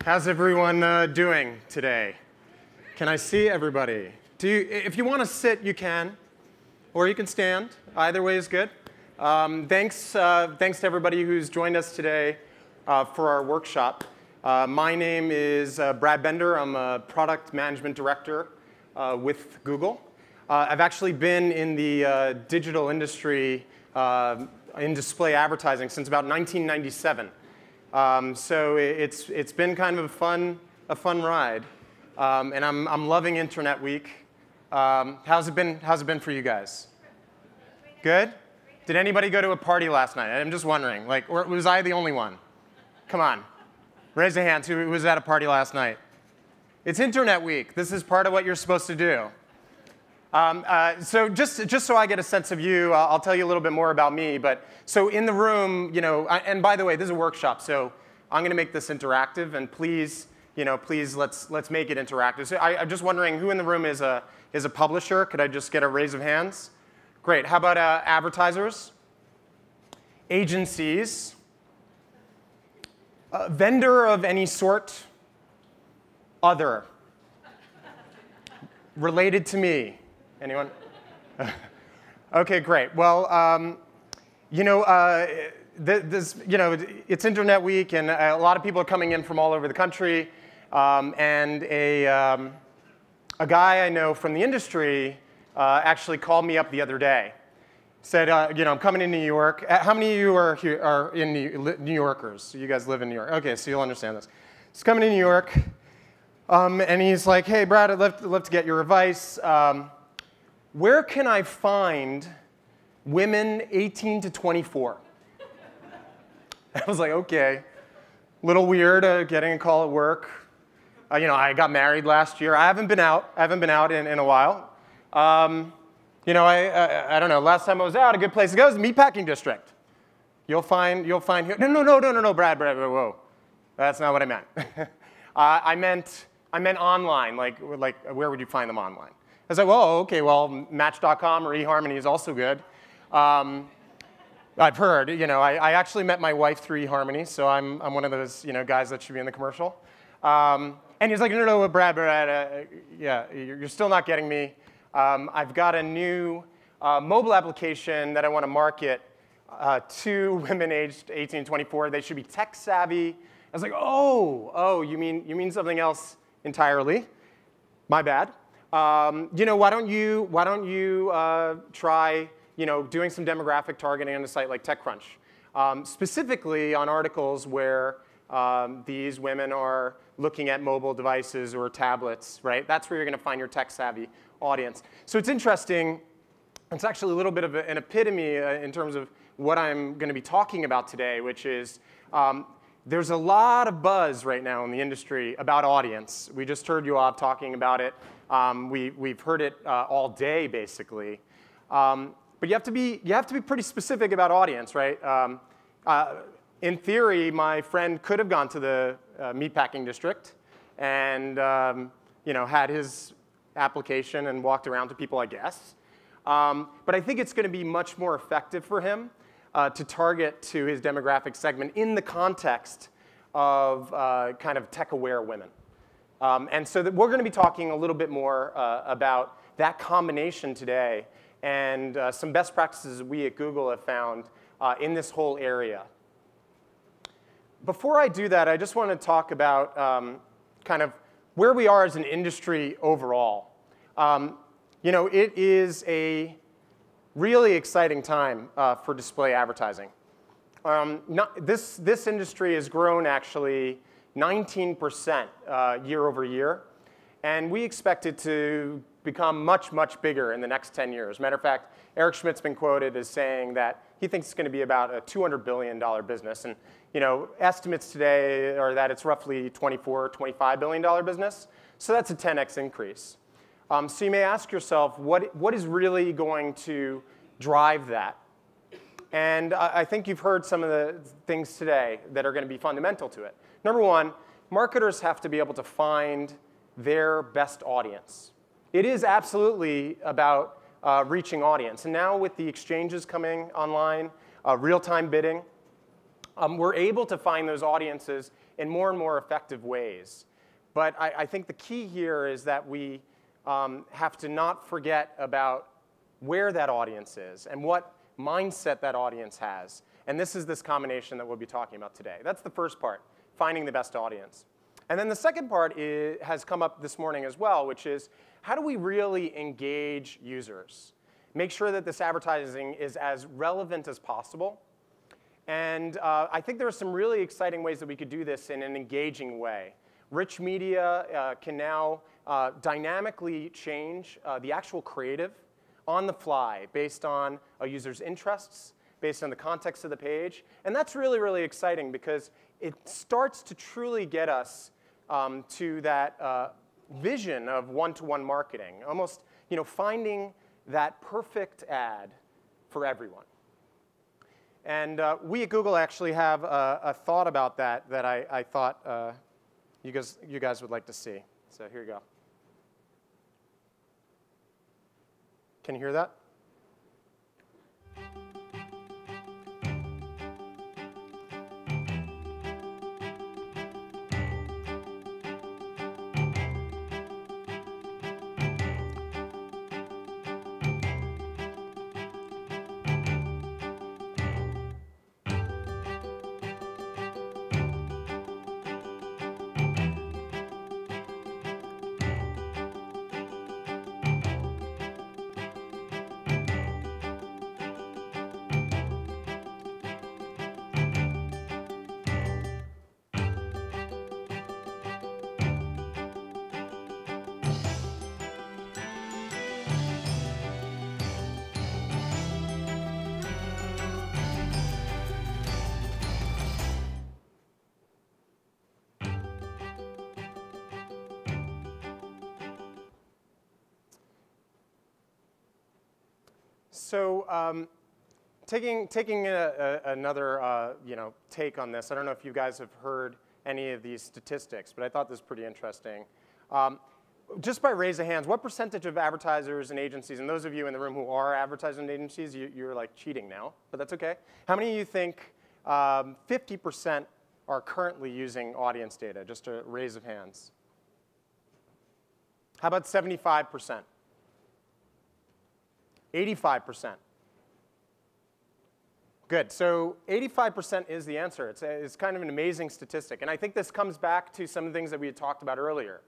How's everyone doing today? Can I see everybody? If you want to sit, you can, or you can stand. Either way is good. Thanks to everybody who's joined us today for our workshop. My name is Brad Bender. I'm a product management director with Google. I've actually been in the digital industry in display advertising since about 1997. So it's been kind of a fun ride, and I'm loving Internet Week. How's it been for you guys? Good? Did anybody go to a party last night? I'm just wondering, or was I the only one? Come on, raise a hand. Who was at a party last night? It's Internet Week. This is part of what you're supposed to do. So just so I get a sense of you, I'll tell you a little bit more about me. But so in the room, and by the way, this is a workshop, so I'm going to make this interactive. And please, let's make it interactive. So I'm just wondering who in the room is a publisher. Could I just get a raise of hands? Great. How about advertisers, agencies, vendor of any sort, other, related to me. Anyone? OK, great. Well, it's Internet Week, and a lot of people are coming in from all over the country. And a guy I know from the industry actually called me up the other day. Said, I'm coming to New York. How many of you are in New Yorkers? You guys live in New York. OK, so you'll understand this. He's coming to New York, and he's like, hey, Brad, I'd love to get your advice. Where can I find women 18 to 24? I was like, OK. A little weird getting a call at work. I got married last year. I haven't been out in a while. I don't know. Last time I was out, a good place to go is the meatpacking district. You'll find here. No, Brad, whoa. That's not what I meant. I meant online. Like where would you find them online? I was like, well, OK, well, Match.com or eHarmony is also good. I've heard. I actually met my wife through eHarmony, so I'm one of those guys that should be in the commercial. And he's like, no, Brad, yeah, you're still not getting me. I've got a new mobile application that I want to market to women aged 18 to 24. They should be tech savvy. I was like, oh, you mean something else entirely? My bad. Why don't you try doing some demographic targeting on a site like TechCrunch, specifically on articles where these women are looking at mobile devices or tablets, right? That's where you're going to find your tech-savvy audience. So it's interesting. It's actually a little bit of an epitome in terms of what I'm going to be talking about today, which is there's a lot of buzz right now in the industry about audience. We just heard you all talking about it. We've heard it all day, basically. But you have to be pretty specific about audience, right? In theory, my friend could have gone to the meatpacking district and had his application and walked around to people, I guess. But I think it's going to be much more effective for him to target to his demographic segment in the context of kind of tech-aware women. And so we're going to be talking a little bit more about that combination today and some best practices we at Google have found in this whole area. Before I do that, I just want to talk about kind of where we are as an industry overall. It is a really exciting time for display advertising. This industry has grown actually 19% year over year, and we expect it to become much, much bigger in the next 10 years. Matter of fact, Eric Schmidt's been quoted as saying that he thinks it's going to be about a $200 billion business. And estimates today are that it's roughly $24, $25 billion business. So that's a 10x increase. So you may ask yourself, what is really going to drive that? And I think you've heard some of the things today that are going to be fundamental to it. Number one, marketers have to be able to find their best audience. It is absolutely about reaching audience. And now with the exchanges coming online, real-time bidding, we're able to find those audiences in more and more effective ways. But I think the key here is that we have to not forget about where that audience is and what mindset that audience has. And this is this combination that we'll be talking about today. That's the first part, finding the best audience. And then the second part has come up this morning as well, which is how do we really engage users? Make sure that this advertising is as relevant as possible. And I think there are some really exciting ways that we could do this in an engaging way. Rich media can now dynamically change the actual creative on the fly based on a user's interests, based on the context of the page. And that's really, really exciting because it starts to truly get us to that vision of one-to-one marketing, almost finding that perfect ad for everyone. And we at Google actually have a thought about that I thought you guys would like to see. So here you go. Can you hear that? So taking another take on this, I don't know if you guys have heard any of these statistics, but I thought this was pretty interesting. Just by raise of hands, what percentage of advertisers and agencies, and those of you in the room who are advertising agencies, you're like cheating now, but that's okay. How many of you think 50% are currently using audience data? Just a raise of hands. How about 75%? 85%. Good. So 85% is the answer. It's kind of an amazing statistic. And I think this comes back to some of the things that we had talked about earlier.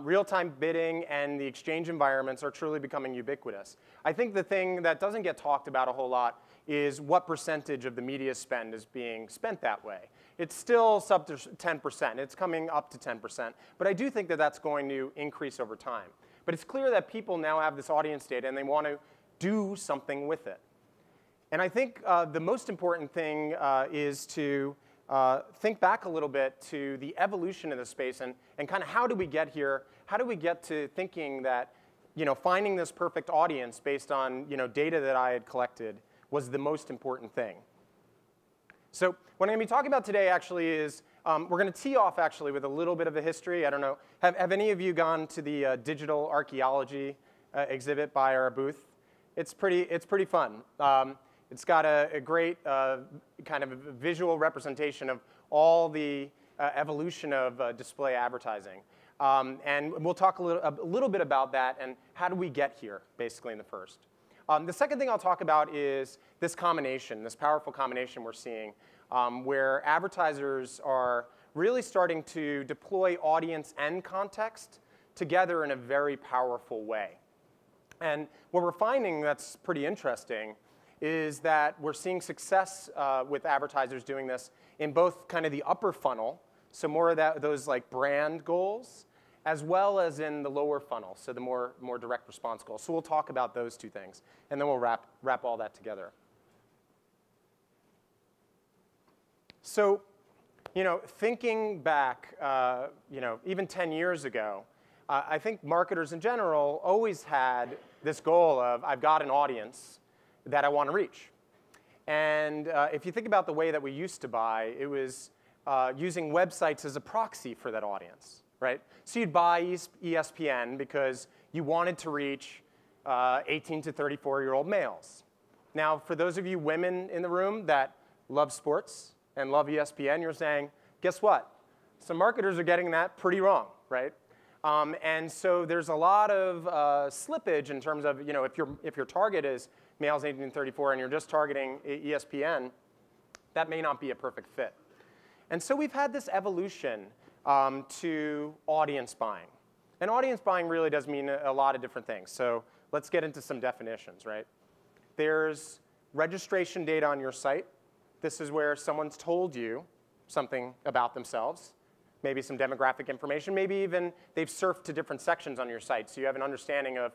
Real-time bidding and the exchange environments are truly becoming ubiquitous. I think the thing that doesn't get talked about a whole lot is what percentage of the media spend is being spent that way. It's still sub to 10%. It's coming up to 10%. But I do think that that's going to increase over time. But it's clear that people now have this audience data and they want to do something with it. And I think the most important thing is to think back a little bit to the evolution of the space and kind of how do we get here? How do we get to thinking that finding this perfect audience based on data that I had collected was the most important thing? So what I'm going to be talking about today actually is we're going to tee off actually with a little bit of a history. I don't know, have any of you gone to the digital archaeology exhibit by our booth? It's pretty fun. It's got a great kind of visual representation of all the evolution of display advertising. And we'll talk a little bit about that and how do we get here, basically, in the first. The second thing I'll talk about is this combination, this powerful combination we're seeing, where advertisers are really starting to deploy audience and context together in a very powerful way. And what we're finding that's pretty interesting is that we're seeing success with advertisers doing this in both kind of the upper funnel, so more of those like brand goals, as well as in the lower funnel, so the more direct response goals. So we'll talk about those two things, and then we'll wrap all that together. So, thinking back, even 10 years ago, I think marketers in general always had this goal of, I've got an audience that I want to reach. And if you think about the way that we used to buy, it was using websites as a proxy for that audience, right? So you'd buy ESPN because you wanted to reach 18 to 34-year-old males. Now, for those of you women in the room that love sports, and love ESPN, you're saying, guess what? Some marketers are getting that pretty wrong, right? And so there's a lot of slippage in terms of, if your target is males 18 to 34 and you're just targeting ESPN, that may not be a perfect fit. And so we've had this evolution to audience buying. And audience buying really does mean a lot of different things. So let's get into some definitions, right? There's registration data on your site. This is where someone's told you something about themselves, maybe some demographic information, maybe even they've surfed to different sections on your site, so you have an understanding of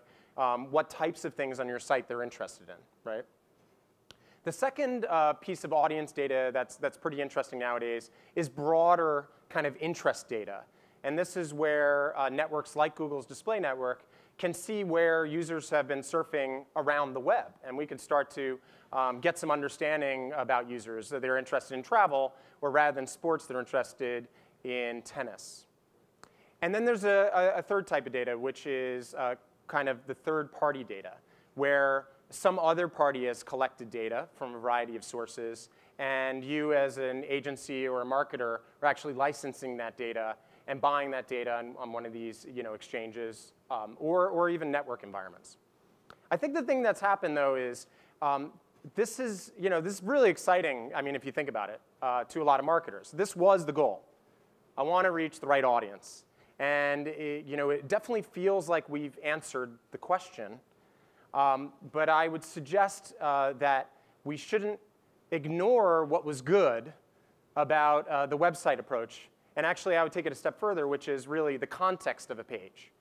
what types of things on your site they're interested in, right? The second piece of audience data that's pretty interesting nowadays is broader kind of interest data. And this is where networks like Google's Display Network can see where users have been surfing around the web. And we can start to get some understanding about users, that they're interested in travel, or rather than sports, they're interested in tennis. And then there's a third type of data, which is kind of the third-party data, where some other party has collected data from a variety of sources, and you as an agency or a marketer are actually licensing that data and buying that data on one of these exchanges or even network environments. I think the thing that's happened, though, is this is really exciting, I mean, if you think about it, to a lot of marketers. This was the goal. I want to reach the right audience. And it definitely feels like we've answered the question. But I would suggest that we shouldn't ignore what was good about the website approach. And actually, I would take it a step further, which is really the context of a page.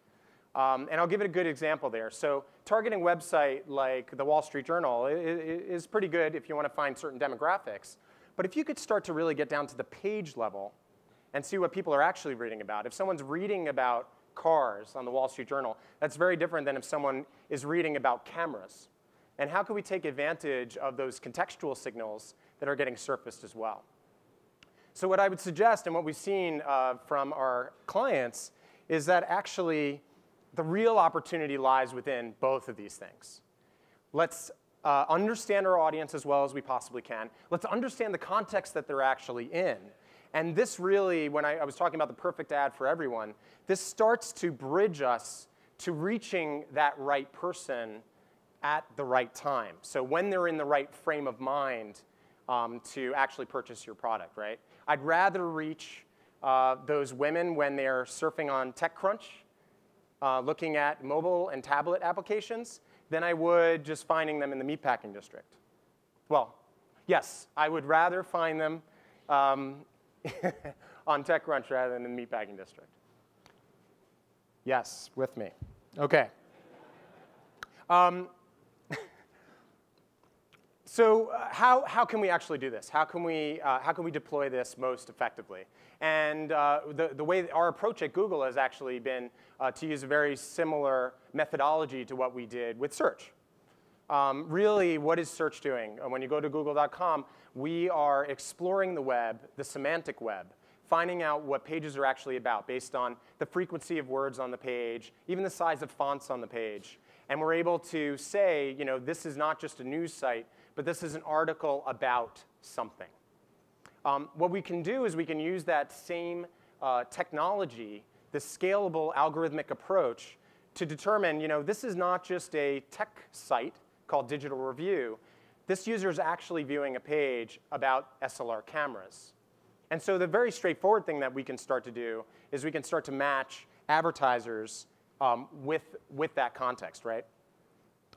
And I'll give it a good example there. So targeting a website like the Wall Street Journal is pretty good if you want to find certain demographics. But if you could start to really get down to the page level and see what people are actually reading about. If someone's reading about cars on the Wall Street Journal, that's very different than if someone is reading about cameras. And how can we take advantage of those contextual signals that are getting surfaced as well? So what I would suggest, and what we've seen from our clients, is that actually the real opportunity lies within both of these things. Let's understand our audience as well as we possibly can. Let's understand the context that they're actually in. And this really, when I was talking about the perfect ad for everyone, this starts to bridge us to reaching that right person at the right time. So when they're in the right frame of mind to actually purchase your product, right? I'd rather reach those women when they're surfing on TechCrunch, looking at mobile and tablet applications, than I would just finding them in the meatpacking district. Well, yes, I would rather find them on TechCrunch rather than in the meatpacking district. Yes, with me. OK. So how can we actually do this? How can we deploy this most effectively? And the way our approach at Google has actually been to use a very similar methodology to what we did with search. Really, what is search doing? When you go to google.com, we are exploring the web, the semantic web, finding out what pages are actually about based on the frequency of words on the page, even the size of fonts on the page. And we're able to say, this is not just a news site, but this is an article about something. What we can do is we can use that same technology, the scalable algorithmic approach, to determine, this is not just a tech site called Digital Review. This user is actually viewing a page about SLR cameras. And so the very straightforward thing that we can start to do is we can start to match advertisers with that context, right?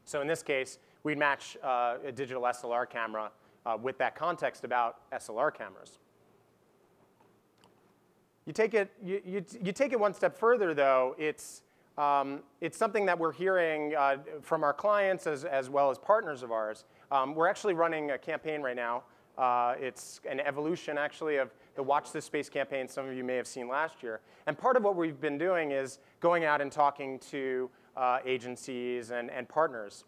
So in this case, we'd match a digital SLR camera with that context about SLR cameras. You take it one step further, though. It's something that we're hearing from our clients as well as partners of ours. We're actually running a campaign right now. It's an evolution, actually, of the Watch This Space campaign some of you may have seen last year. And part of what we've been doing is going out and talking to agencies and partners.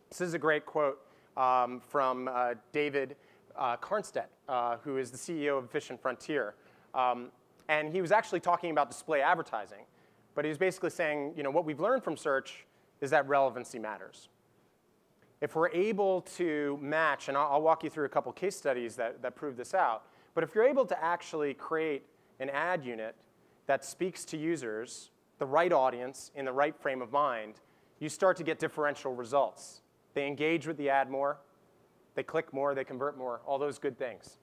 This is a great quote from David Karnstedt, who is the CEO of Efficient Frontier. And he was actually talking about display advertising. But he was basically saying, what we've learned from search is that relevancy matters. If we're able to match, and I'll walk you through a couple case studies that prove this out, But if you're able to actually create an ad unit that speaks to users, the right audience, in the right frame of mind, you start to get differential results. They engage with the ad more, they click more, they convert more, all those good things.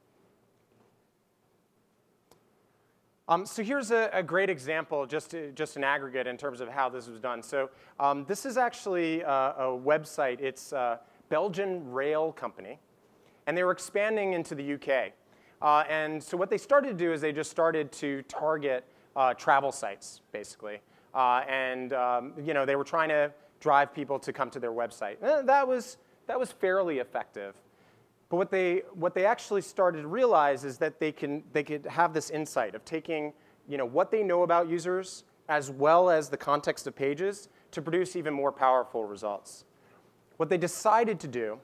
So here's a great example, just an aggregate in terms of how this was done. So this is actually a website. It's a Belgian rail company, and they were expanding into the UK. And so what they started to do is they just started to target travel sites, basically. They were trying to drive people to come to their website. That was fairly effective. But what they actually started to realize is that they could have this insight of taking what they know about users as well as the context of pages to produce even more powerful results. What they decided to do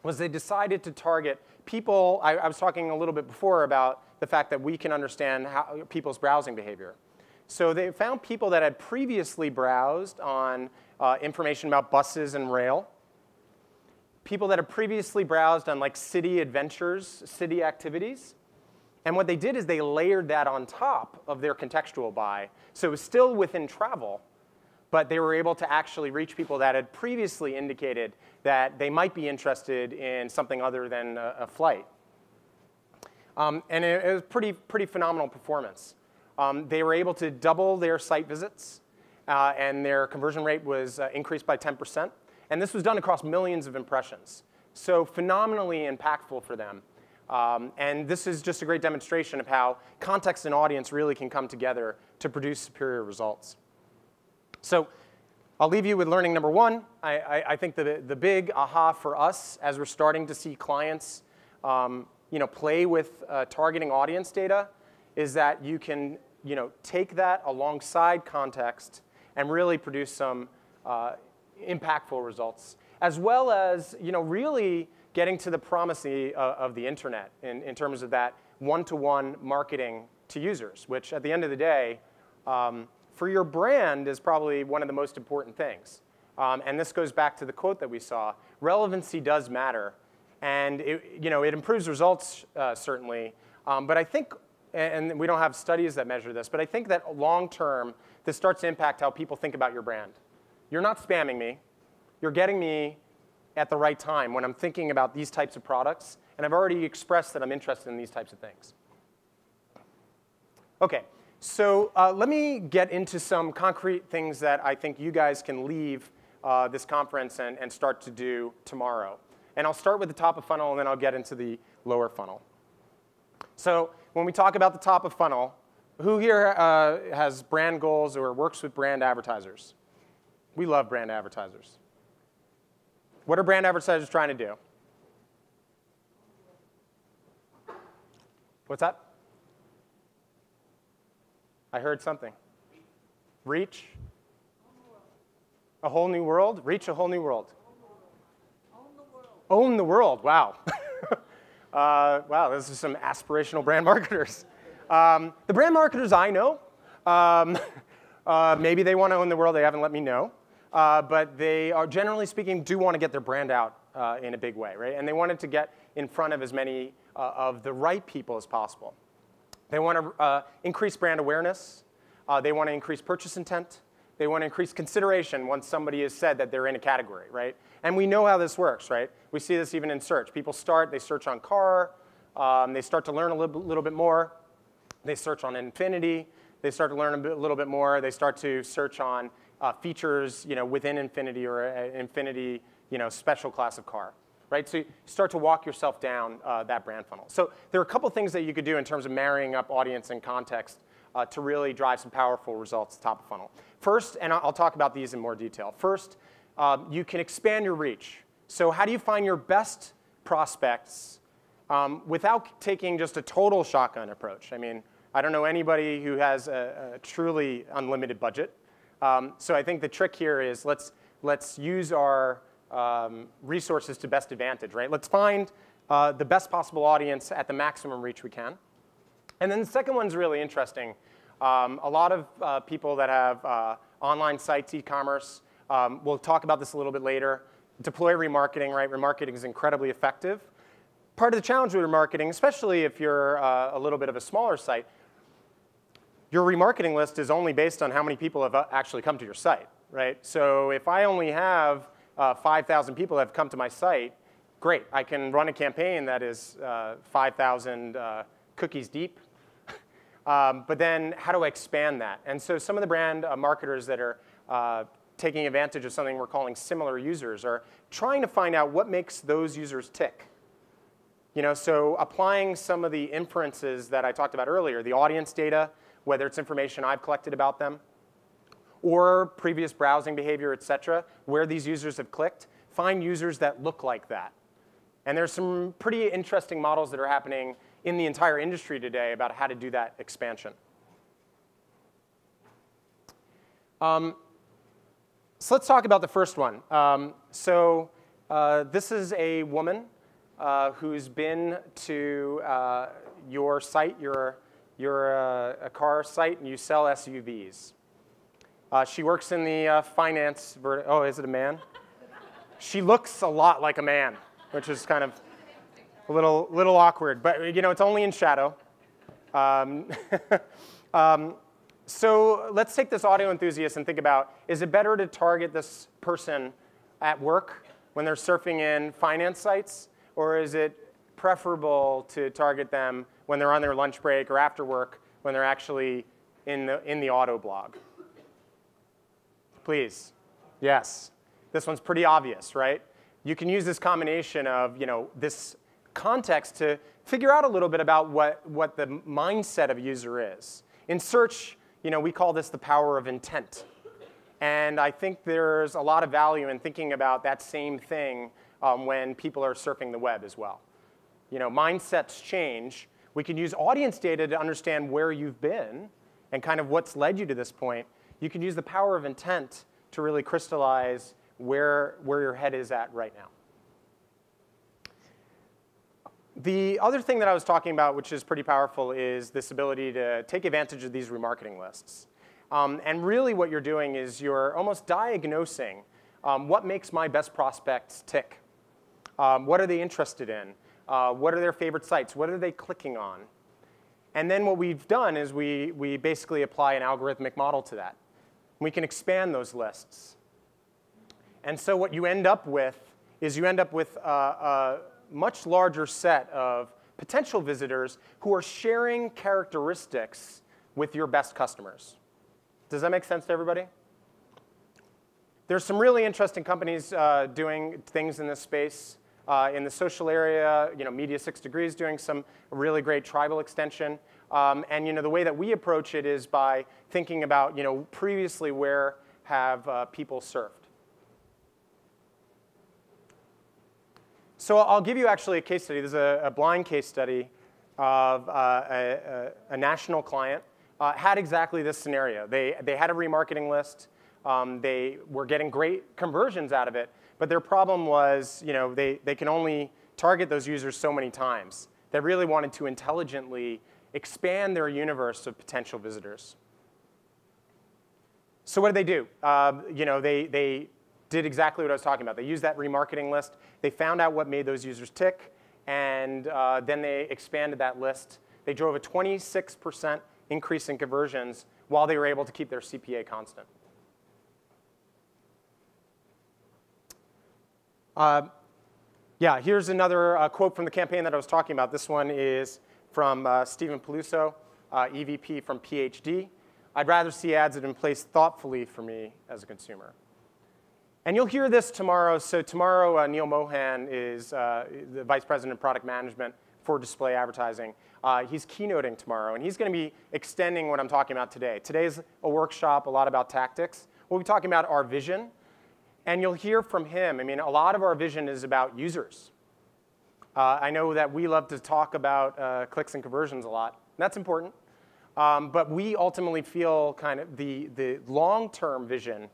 was they decided to target people. I was talking a little bit before about the fact that we can understand people's browsing behavior. So they found people that had previously browsed on information about buses and rail, people that had previously browsed on like city adventures, city activities. And what they did is they layered that on top of their contextual buy. So it was still within travel, but they were able to actually reach people that had previously indicated that they might be interested in something other than a flight. And it was pretty phenomenal performance. They were able to double their site visits, and their conversion rate was increased by 10%. And this was done across millions of impressions. So phenomenally impactful for them. And this is just a great demonstration of how context and audience really can come together to produce superior results. So I'll leave you with learning number one. I think the big aha for us as we're starting to see clients play with targeting audience data is that you can take that alongside context and really produce some impactful results, as well as really getting to the promise of the internet in terms of that one-to-one marketing to users, which at the end of the day, for your brand is probably one of the most important things. And this goes back to the quote that we saw. Relevancy does matter, and it improves results, certainly. But I think, and we don't have studies that measure this, but I think that long-term, this starts to impact how people think about your brand. You're not spamming me. You're getting me at the right time when I'm thinking about these types of products, and I've already expressed that I'm interested in these types of things. OK, so let me get into some concrete things that I think you guys can leave this conference and start to do tomorrow. And I'll start with the top of funnel, and then I'll get into the lower funnel. So when we talk about the top of funnel, who here has brand goals or works with brand advertisers? We love brand advertisers. What are brand advertisers trying to do? What's that? I heard something. Reach? A whole new world? Reach a whole new world. Own the world. Own the world. Wow. Wow, this is some aspirational brand marketers. The brand marketers I know, maybe they want to own the world. They haven't let me know. But they are, generally speaking, do want to get their brand out in a big way, right? And they wanted to get in front of as many of the right people as possible. They want to increase brand awareness. They want to increase purchase intent. They want to increase consideration once somebody has said that they're in a category, right? And we know how this works, right? We see this even in search. People they search on car. They start to learn a little bit more. They search on Infinity. They start to learn a little bit more. They start to search on features within Infinity or an Infinity special class of car, right? So you start to walk yourself down that brand funnel. So there are a couple things that you could do in terms of marrying up audience and context to really drive some powerful results top of funnel. First, and I'll talk about these in more detail. First, you can expand your reach. So how do you find your best prospects without taking just a total shotgun approach? I mean, I don't know anybody who has a truly unlimited budget. So I think the trick here is let's use our resources to best advantage, right? Let's find the best possible audience at the maximum reach we can. And then the second one's really interesting. A lot of people that have online sites, e-commerce, we'll talk about this a little bit later, deploy remarketing, right? Remarketing is incredibly effective. part of the challenge with remarketing, especially if you're a little bit of a smaller site, your remarketing list is only based on how many people have actually come to your site, right? So if I only have 5,000 people that have come to my site, great. I can run a campaign that is 5,000 cookies deep. But then how do I expand that? And so some of the brand marketers that are taking advantage of something we're calling similar users are trying to find out what makes those users tick. So applying some of the inferences that I talked about earlier, the audience data, whether it's information I've collected about them, or previous browsing behavior, et cetera, where these users have clicked, find users that look like that. And there's some pretty interesting models that are happening in the entire industry today about how to do that expansion. So let's talk about the first one. This is a woman who's been to your site. You're a car site, and you sell SUVs. She works in the finance vertical. Oh, is it a man? She looks a lot like a man, which is kind of a little awkward. But it's only in shadow. So let's take this audio enthusiast and think about, is it better to target this person at work when they're surfing in finance sites, or is it preferable to target them when they're on their lunch break or after work when they're actually in the auto blog? Please. Yes. This one's pretty obvious, right? You can use this combination of this context to figure out a little bit about what the mindset of a user is. In search, we call this the power of intent. And I think there's a lot of value in thinking about that same thing when people are surfing the web as well. Mindsets change. We can use audience data to understand where you've been and kind of what's led you to this point. You can use the power of intent to really crystallize where your head is at right now. The other thing that I was talking about, which is pretty powerful, is this ability to take advantage of these remarketing lists. And really what you're doing is you're almost diagnosing what makes my best prospects tick. What are they interested in? What are their favorite sites? What are they clicking on? And then what we've done is we basically apply an algorithmic model to that. We can expand those lists. And so what you end up with is a much larger set of potential visitors who are sharing characteristics with your best customers. Does that make sense to everybody? There's some really interesting companies doing things in this space. In the social area, Media 6 Degrees doing some really great tribal extension. And the way that we approach it is by thinking about previously where have people surfed. So I'll give you actually a case study. There's a blind case study of a national client had exactly this scenario. They had a remarketing list. They were getting great conversions out of it. But their problem was, they can only target those users so many times. They really wanted to intelligently expand their universe of potential visitors. So what did they do? They did exactly what I was talking about. They used that remarketing list. They found out what made those users tick, and then they expanded that list. They drove a 26% increase in conversions while they were able to keep their CPA constant. Yeah, here's another quote from the campaign that I was talking about. This one is from Stephen Peluso, EVP from PhD. I'd rather see ads that have been placed thoughtfully for me as a consumer. And you'll hear this tomorrow. So tomorrow, Neil Mohan is the Vice President of Product Management for display advertising. He's keynoting tomorrow, and he's going to be extending what I'm talking about today. Today's a workshop, a lot about tactics. We'll be talking about our vision. And you'll hear from him. I mean, a lot of our vision is about users. I know that we love to talk about clicks and conversions a lot. And that's important. But we ultimately feel kind of the long-term vision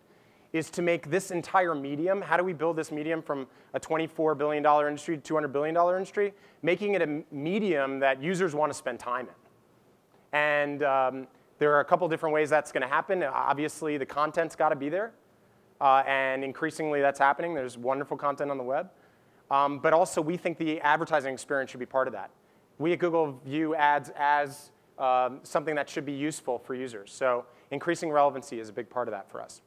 is to make this entire medium, how do we build this medium from a $24 billion industry to $200 billion industry, making it a medium that users want to spend time in. And there are a couple different ways that's going to happen. Obviously, the content's got to be there. And increasingly, that's happening. There's wonderful content on the web. but also we think the advertising experience should be part of that. We at Google view ads as something that should be useful for users. So increasing relevancy is a big part of that for us.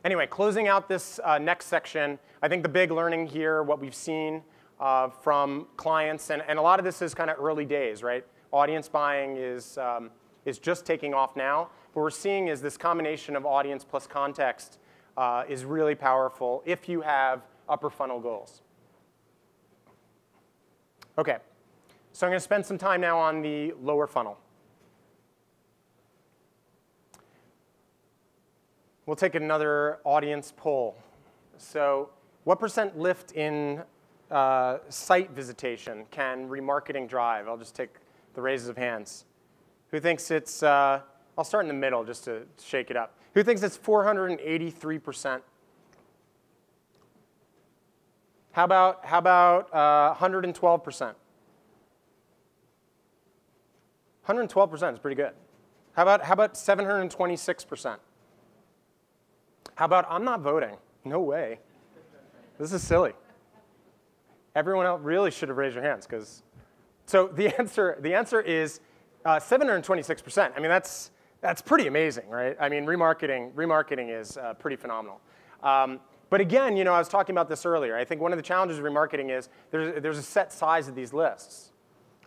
Anyway, closing out this next section, I think the big learning here, what we've seen from clients, and a lot of this is kind of early days, right? Audience buying is just taking off now. What we're seeing is this combination of audience plus context is really powerful if you have upper funnel goals. OK, so I'm going to spend some time now on the lower funnel. We'll take another audience poll. So what % lift in site visitation can remarketing drive? I'll just take the raises of hands. Who thinks it's, I'll start in the middle just to shake it up. Who thinks it's 483%? How about 112%? 112% is pretty good. How about 726%? How about I'm not voting? No way. This is silly. Everyone else really should have raised your hands, because so the answer is 726%. I mean, that's pretty amazing, right? I mean, remarketing is pretty phenomenal. But again, I was talking about this earlier. I think one of the challenges of remarketing is there's a set size of these lists.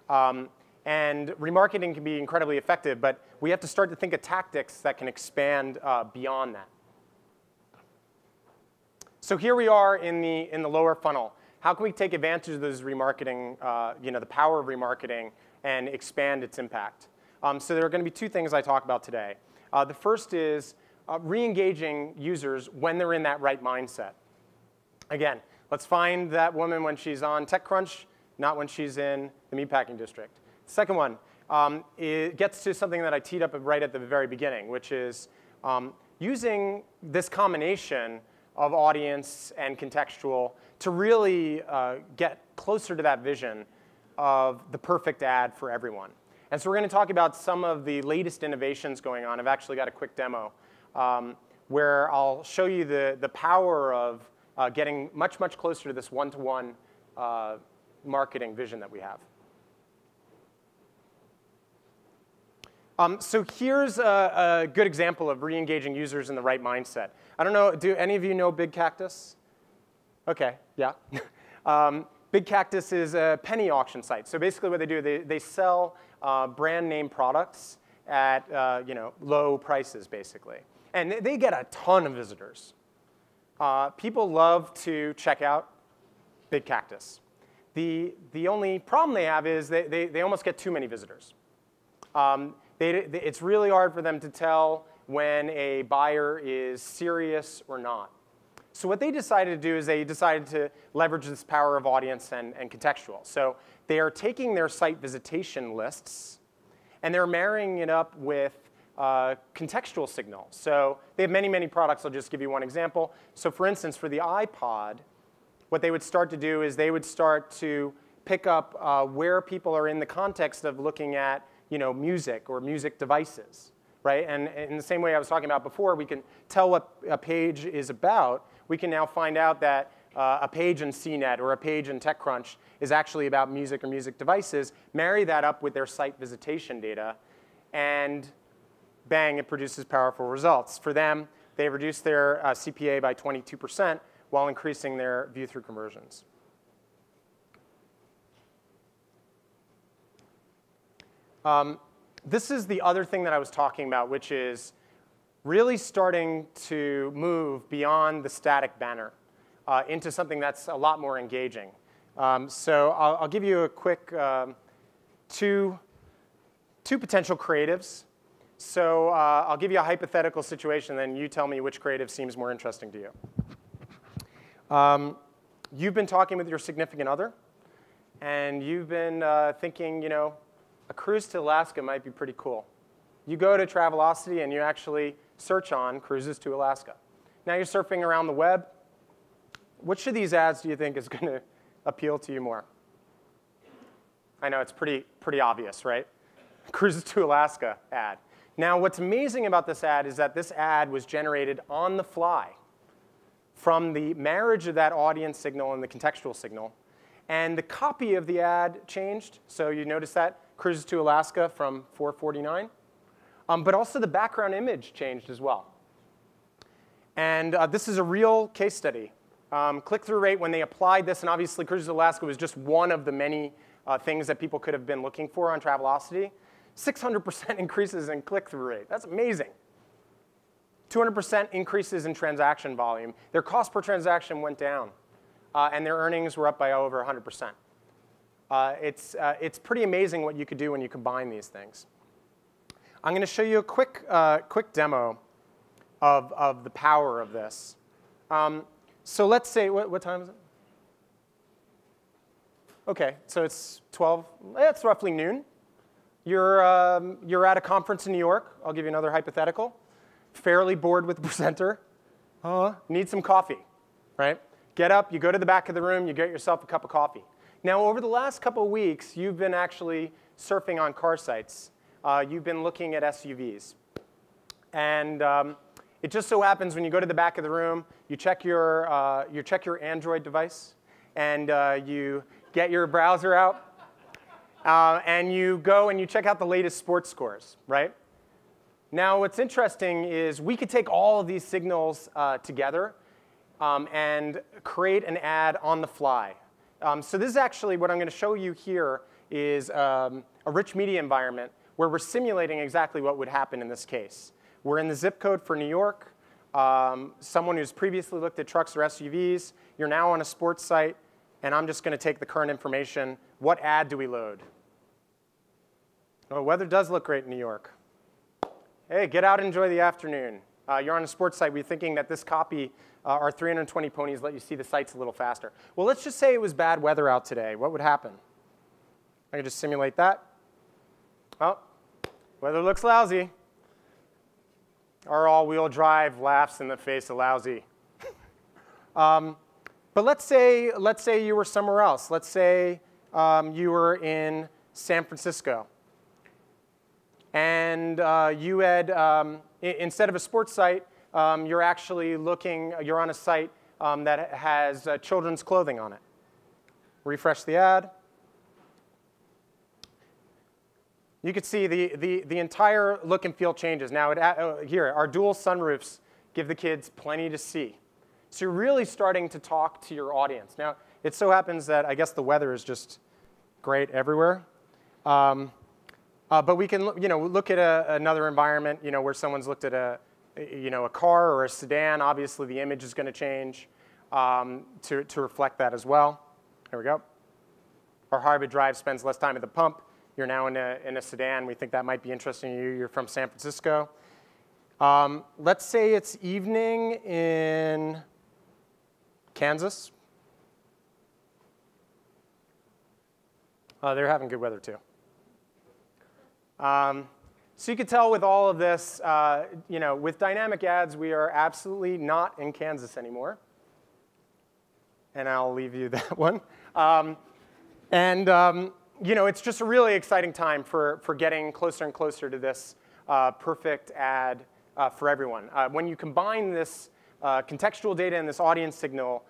And remarketing can be incredibly effective, but we have to start to think of tactics that can expand beyond that. So here we are in the lower funnel. How can we take advantage of those remarketing, the power of remarketing, and expand its impact? So there are going to be two things I talk about today. The first is re-engaging users when they're in that right mindset. Again, let's find that woman when she's on TechCrunch, not when she's in the meatpacking district. Second one, it gets to something that I teed up right at the very beginning, which is using this combination of audience and contextual to really get closer to that vision of the perfect ad for everyone. And so we're going to talk about some of the latest innovations going on. I've actually got a quick demo where I'll show you the power of getting much, much closer to this one-to-one marketing vision that we have. So here's a good example of re-engaging users in the right mindset. I don't know, do any of you know Big Cactus? OK, yeah. Big Cactus is a penny auction site. So basically what they do, they sell brand name products at low prices, basically. And they get a ton of visitors. People love to check out Big Cactus. The only problem they have is they almost get too many visitors. It's really hard for them to tell when a buyer is serious or not. So what they decided to do is they decided to leverage this power of audience and contextual. So they are taking their site visitation lists, and they're marrying it up with contextual signal. So they have many, many products. I'll just give you one example. So for instance, for the iPod, what they would start to do is they would start to pick up where people are in the context of looking at music or music devices, right? And in the same way I was talking about before, we can tell what a page is about. We can now find out that a page in CNET or a page in TechCrunch is actually about music or music devices, marry that up with their site visitation data, and bang, it produces powerful results. For them, they reduced their CPA by 22% while increasing their view-through conversions. This is the other thing that I was talking about, which is really starting to move beyond the static banner into something that's a lot more engaging. So I'll give you a quick two potential creatives. So I'll give you a hypothetical situation, then you tell me which creative seems more interesting to you. You've been talking with your significant other, and you've been thinking, a cruise to Alaska might be pretty cool. You go to Travelocity, and you actually search on cruises to Alaska. Now you're surfing around the web. Which of these ads do you think is going to appeal to you more? I know it's pretty obvious, right? Cruises to Alaska ad. Now what's amazing about this ad is that this ad was generated on the fly, from the marriage of that audience signal and the contextual signal. And the copy of the ad changed. So you notice that cruises to Alaska from 449. But also the background image changed as well. And this is a real case study. Click-through rate, when they applied this, and obviously Cruises to Alaska was just one of the many things that people could have been looking for on Travelocity. 600% increases in click-through rate. That's amazing. 200% increases in transaction volume. Their cost per transaction went down, and their earnings were up by over 100%. It's pretty amazing what you could do when you combine these things. I'm going to show you a quick demo of the power of this. So let's say, what time is it? OK, so it's 12. It's roughly noon. You're at a conference in New York. I'll give you another hypothetical. Fairly bored with the presenter. Need some coffee, right? Get up, you go to the back of the room, you get yourself a cup of coffee. Now, over the last couple of weeks, you've been actually surfing on car sites. You've been looking at SUVs. And it just so happens when you go to the back of the room, you check your Android device, and you get your browser out, and you go and you check out the latest sports scores, right? Now, what's interesting is we could take all of these signals together and create an ad on the fly. So this is actually what I'm going to show you here is a rich media environment where we're simulating exactly what would happen in this case. We're in the zip code for New York. Someone who's previously looked at trucks or SUVs. You're now on a sports site. And I'm just going to take the current information. What ad do we load? Oh, weather does look great in New York. Hey, get out and enjoy the afternoon. You're on a sports site. We're thinking that this copy, our 320 ponies, let you see the sites a little faster. Well, let's just say it was bad weather out today. What would happen? I could just simulate that. Oh, weather looks lousy. Our all-wheel drive laughs in the face of lousy. But let's say you were somewhere else. Let's say you were in San Francisco. And you had, instead of a sports site, you're on a site that has children's clothing on it. Refresh the ad. You can see the entire look and feel changes. Now, here, our dual sunroofs give the kids plenty to see. So you're really starting to talk to your audience. Now, it so happens that I guess the weather is just great everywhere. But we can look at another environment where someone's looked at a car or a sedan. Obviously, the image is going to change to reflect that as well. There we go. Our hybrid drive spends less time at the pump. You're now in a sedan. We think that might be interesting to you. You're from San Francisco. Let's say it's evening in Kansas. They're having good weather, too. So you can tell with all of this, with dynamic ads, we are absolutely not in Kansas anymore. And I'll leave you that one. It's just a really exciting time for getting closer and closer to this perfect ad for everyone. When you combine this contextual data and this audience signal,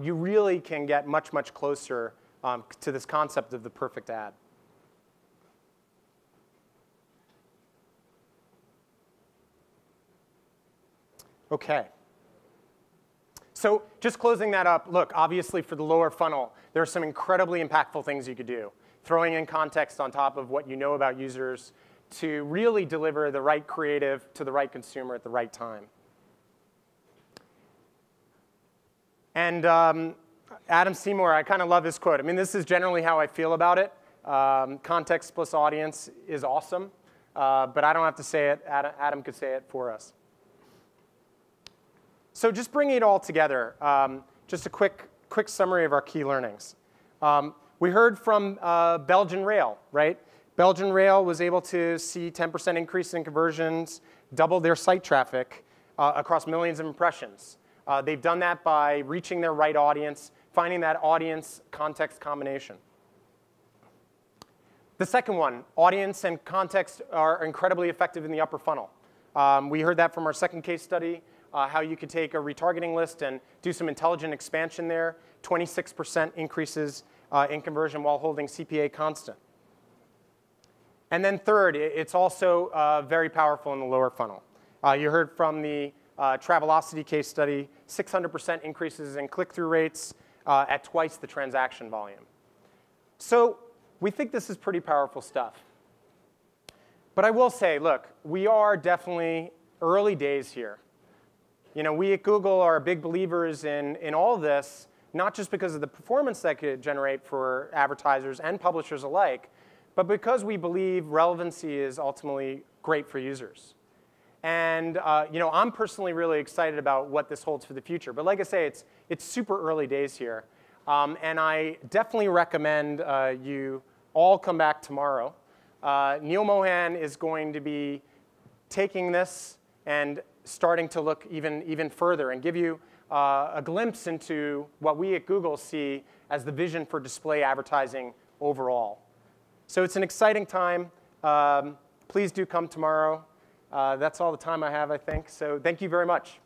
you really can get much, much closer to this concept of the perfect ad. OK. So just closing that up, look, obviously for the lower funnel, there are some incredibly impactful things you could do. Throwing in context on top of what you know about users to really deliver the right creative to the right consumer at the right time. And Adam Seymour, I kind of love this quote. I mean, this is generally how I feel about it. Context plus audience is awesome. But I don't have to say it. Adam could say it for us. So just bringing it all together, just a quick summary of our key learnings. We heard from Belgian Rail, right? Belgian Rail was able to see 10% increase in conversions, double their site traffic across millions of impressions. They've done that by reaching their right audience, finding that audience context combination. The second one, audience and context are incredibly effective in the upper funnel. We heard that from our second case study how you could take a retargeting list and do some intelligent expansion there. 26% increases in conversion while holding CPA constant. And then third, it's also very powerful in the lower funnel. You heard from the Travelocity case study, 600% increases in click-through rates at twice the transaction volume. So we think this is pretty powerful stuff. But I will say, look, we are definitely early days here. You know, we at Google are big believers in all of this, not just because of the performance that could generate for advertisers and publishers alike, but because we believe relevancy is ultimately great for users. And you know, I'm personally really excited about what this holds for the future. But like I say, it's super early days here. And I definitely recommend you all come back tomorrow. Neil Mohan is going to be taking this and starting to look even further and give you a glimpse into what we at Google see as the vision for display advertising overall. So it's an exciting time. Please do come tomorrow. That's all the time I have, I think. So thank you very much.